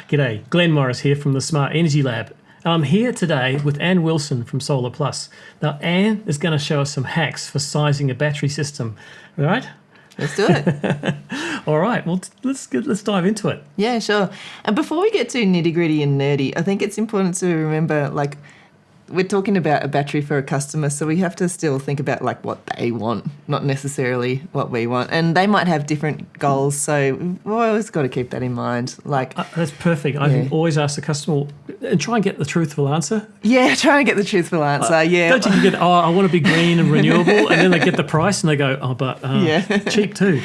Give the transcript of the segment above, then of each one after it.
G'day, Glen Morris here from the Smart Energy Lab. I'm here today with Anne Wilson from SolarPlus. Now, Anne is going to show us some hacks for sizing a battery system. All right? Let's do it. All right, well, let's dive into it. Yeah, sure. And before we get too nitty-gritty and nerdy, I think it's important to remember, like, we're talking about a battery for a customer, so we have to still think about, like, what they want, not necessarily what we want. And they might have different goals, so we've always got to keep that in mind. Like, that's perfect. I can always ask the customer and try and get the truthful answer. Yeah, try and get the truthful answer, yeah. Don't you get, I want to be green and renewable, and then they get the price and they go, but cheap too.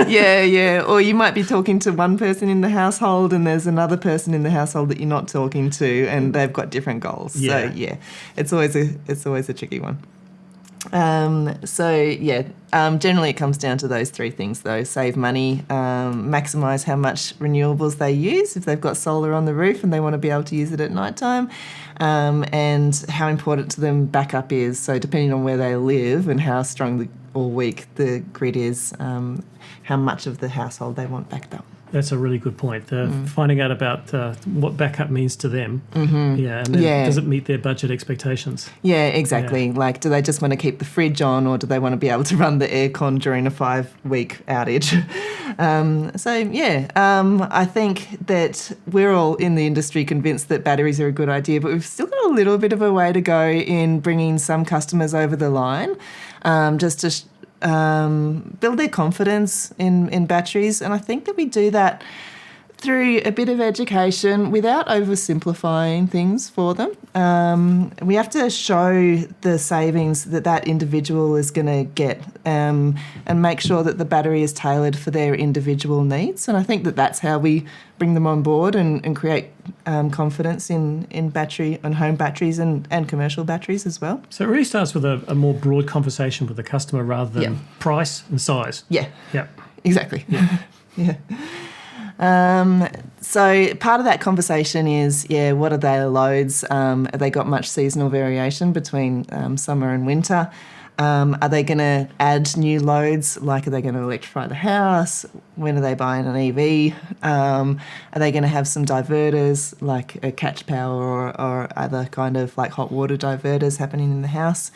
Yeah. Or you might be talking to one person in the household and there's another person in the household that you're not talking to, and they've got different goals. Yeah. So, yeah. It's always a tricky one. Generally it comes down to those three things though: save money, maximise how much renewables they use if they've got solar on the roof and they want to be able to use it at night time, and how important to them backup is. So depending on where they live and how strong or weak the grid is, how much of the household they want backed up. That's a really good point. Finding out about what backup means to them. Mm-hmm. Yeah, and then does it meet their budget expectations? Yeah, exactly. Yeah. Like, do they just want to keep the fridge on, or do they want to be able to run the aircon during a 5-week outage? I think that we're all in the industry convinced that batteries are a good idea, but we've still got a little bit of a way to go in bringing some customers over the line, just to build their confidence in batteries. And I think that we do that through a bit of education without oversimplifying things for them. We have to show the savings that individual is going to get, and make sure that the battery is tailored for their individual needs. And I think that that's how we bring them on board and create confidence in battery and home batteries and commercial batteries as well. So it really starts with a more broad conversation with the customer rather than price and size. Yeah. Yeah. Exactly. Yeah. So part of that conversation is, what are their loads? Have they got much seasonal variation between summer and winter? Are they going to add new loads? Like, are they going to electrify the house? When are they buying an EV? Are they going to have some diverters, like a catch power or other kind of like hot water diverters happening in the house?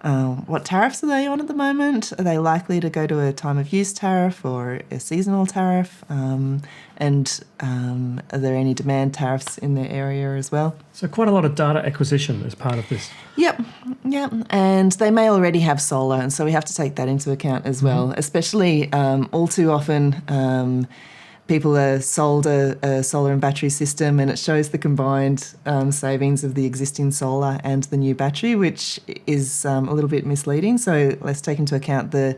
What tariffs are they on at the moment? Are they likely to go to a time of use tariff or a seasonal tariff? And are there any demand tariffs in their area as well? So quite a lot of data acquisition as part of this. Yep. And they may already have solar, and so we have to take that into account as well, especially all too often people are sold a solar and battery system and it shows the combined savings of the existing solar and the new battery, which is a little bit misleading. So let's take into account the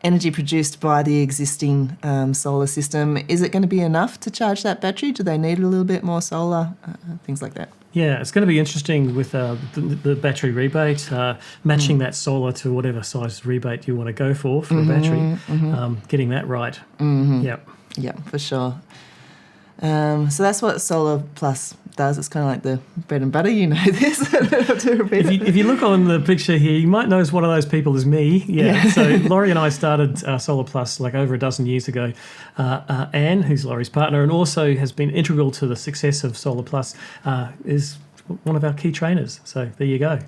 energy produced by the existing solar system. Is it going to be enough to charge that battery? Do they need a little bit more solar? Things like that. Yeah, it's going to be interesting with the battery rebate, matching that solar to whatever size rebate you want to go for a battery, getting that right. Mm-hmm. Yep. Yeah, for sure. So that's what SolarPlus does. It's kind of like the bread and butter. You know this. If you look on the picture here, you might notice one of those people is me. Yeah. So Laurie and I started SolarPlus like over a dozen years ago. Anne, who's Laurie's partner and also has been integral to the success of SolarPlus, is one of our key trainers. So there you go.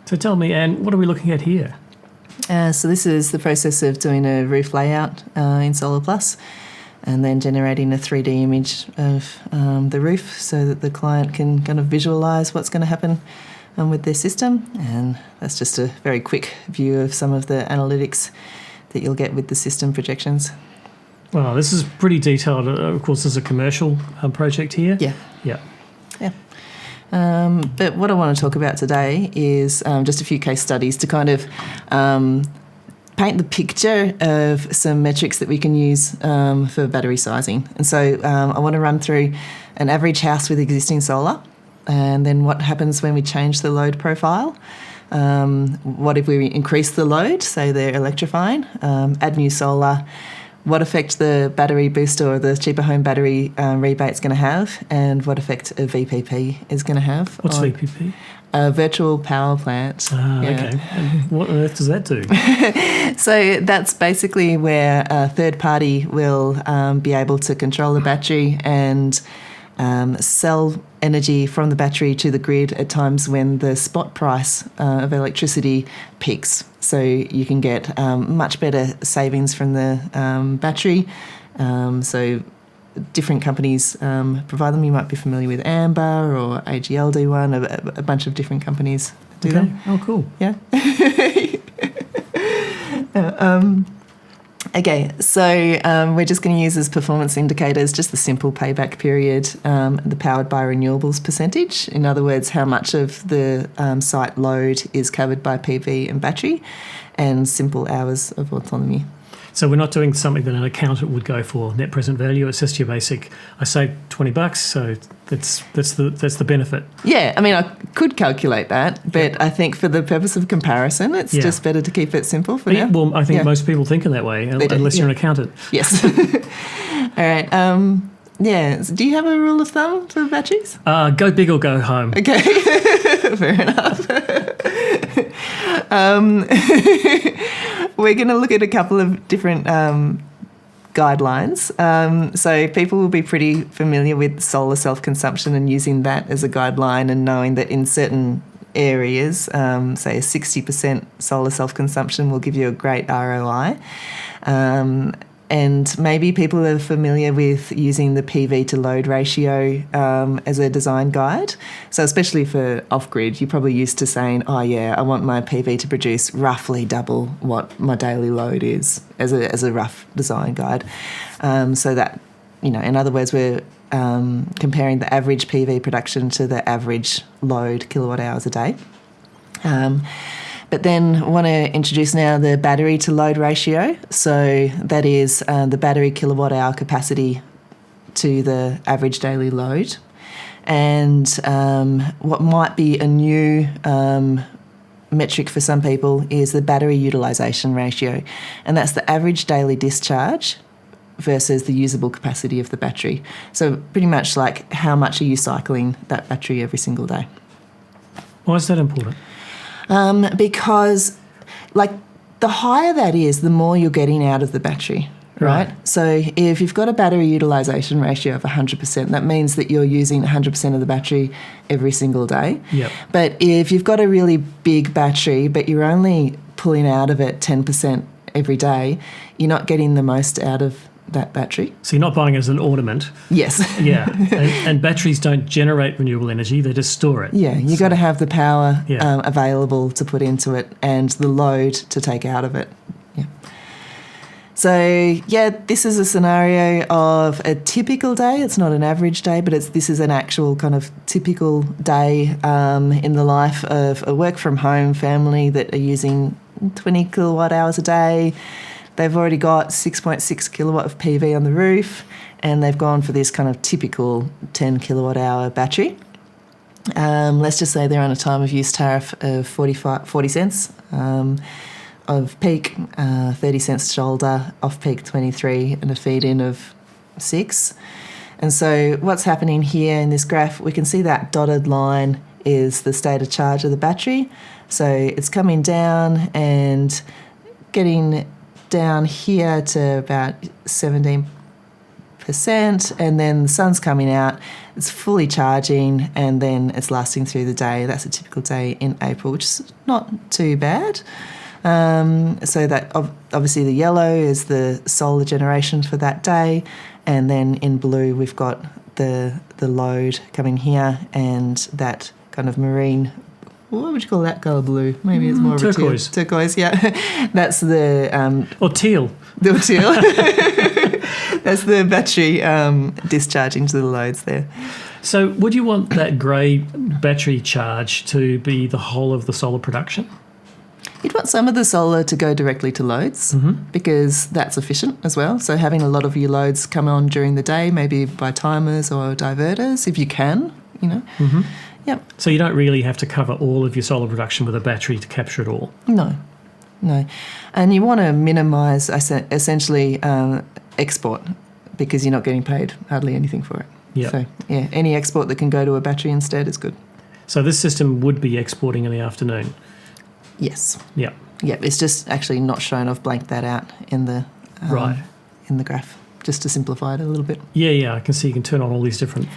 So tell me, Anne, what are we looking at here? So this is the process of doing a roof layout in SolarPlus and then generating a 3D image of the roof so that the client can kind of visualise what's going to happen with their system. And that's just a very quick view of some of the analytics that you'll get with the system projections. Well, this is pretty detailed. Of course, there's a commercial project here. Yeah. But what I want to talk about today is just a few case studies to kind of paint the picture of some metrics that we can use for battery sizing. And so I want to run through an average house with existing solar, and then what happens when we change the load profile. What if we increase the load, say they're electrifying, add new solar, what effect the battery booster or the cheaper home battery rebate's going to have, and what effect a VPP is going to have. What's VPP? A virtual power plant. Okay. And what on earth does that do? So that's basically where a third party will be able to control the battery and sell energy from the battery to the grid at times when the spot price of electricity peaks. So you can get much better savings from the battery. So different companies provide them. You might be familiar with Amber or AGL do one, a bunch of different companies do them. Oh, cool. Yeah. Okay, so we're just going to use as performance indicators just the simple payback period, the powered by renewables percentage. In other words, how much of the site load is covered by PV and battery, and simple hours of autonomy. So we're not doing something that an accountant would go for, net present value. It's just your basic, I saved $20, so that's the benefit. Yeah, I mean, I could calculate that, but I think for the purpose of comparison, it's just better to keep it simple for now. Well, I think most people think in that way, unless you're an accountant. Yes. All right. Yeah. So do you have a rule of thumb for batteries? Go big or go home. Okay. Fair enough. We're going to look at a couple of different guidelines. So people will be pretty familiar with solar self-consumption and using that as a guideline, and knowing that in certain areas, say a 60% solar self-consumption will give you a great ROI. And maybe people are familiar with using the PV to load ratio as a design guide. So especially for off-grid, you're probably used to saying, oh yeah, I want my PV to produce roughly double what my daily load is, as a rough design guide. So that, in other words, we're comparing the average PV production to the average load kilowatt hours a day. But then I want to introduce now the battery to load ratio. So that is the battery kilowatt hour capacity to the average daily load. And what might be a new metric for some people is the battery utilisation ratio. And that's the average daily discharge versus the usable capacity of the battery. So pretty much like how much are you cycling that battery every single day. Why is that important? Because, the higher that is, the more you're getting out of the battery, right? So if you've got a battery utilisation ratio of 100%, that means that you're using 100% of the battery every single day. Yep. But if you've got a really big battery, but you're only pulling out of it 10% every day, you're not getting the most out of that battery. So you're not buying it as an ornament. Yes. Yeah. And batteries don't generate renewable energy, they just store it. Yeah, you've got to have the power available to put into it and the load to take out of it. Yeah. So, this is a scenario of a typical day. It's not an average day, but this is an actual kind of typical day in the life of a work-from-home family that are using 20 kilowatt hours a day. They've already got 6.6 kilowatt of PV on the roof, and they've gone for this kind of typical 10 kilowatt hour battery. Let's just say they're on a time of use tariff of 40 cents of peak, 30 cents shoulder, off peak 23, and a feed in of 6. And so what's happening here in this graph, we can see that dotted line is the state of charge of the battery. So it's coming down and getting down here to about 17%, and then the sun's coming out, it's fully charging, and then it's lasting through the day. That's a typical day in April, which is not too bad. So that obviously the yellow is the solar generation for that day, and then in blue we've got the load coming here, and that kind of marine, what would you call that colour blue? Maybe it's more turquoise. Of a turquoise, yeah. That's the... or teal. The teal. That's the battery discharging to the loads there. So would you want that grey battery charge to be the whole of the solar production? You'd want some of the solar to go directly to loads because that's efficient as well. So having a lot of your loads come on during the day, maybe by timers or diverters, if you can, Yep. So you don't really have to cover all of your solar production with a battery to capture it all? No. And you want to minimise essentially export because you're not getting paid hardly anything for it. Yep. So, any export that can go to a battery instead is good. So this system would be exporting in the afternoon? Yes. Yeah. Yep, it's just actually not shown. I've blanked that out in the in the graph just to simplify it a little bit. Yeah, I can see you can turn on all these different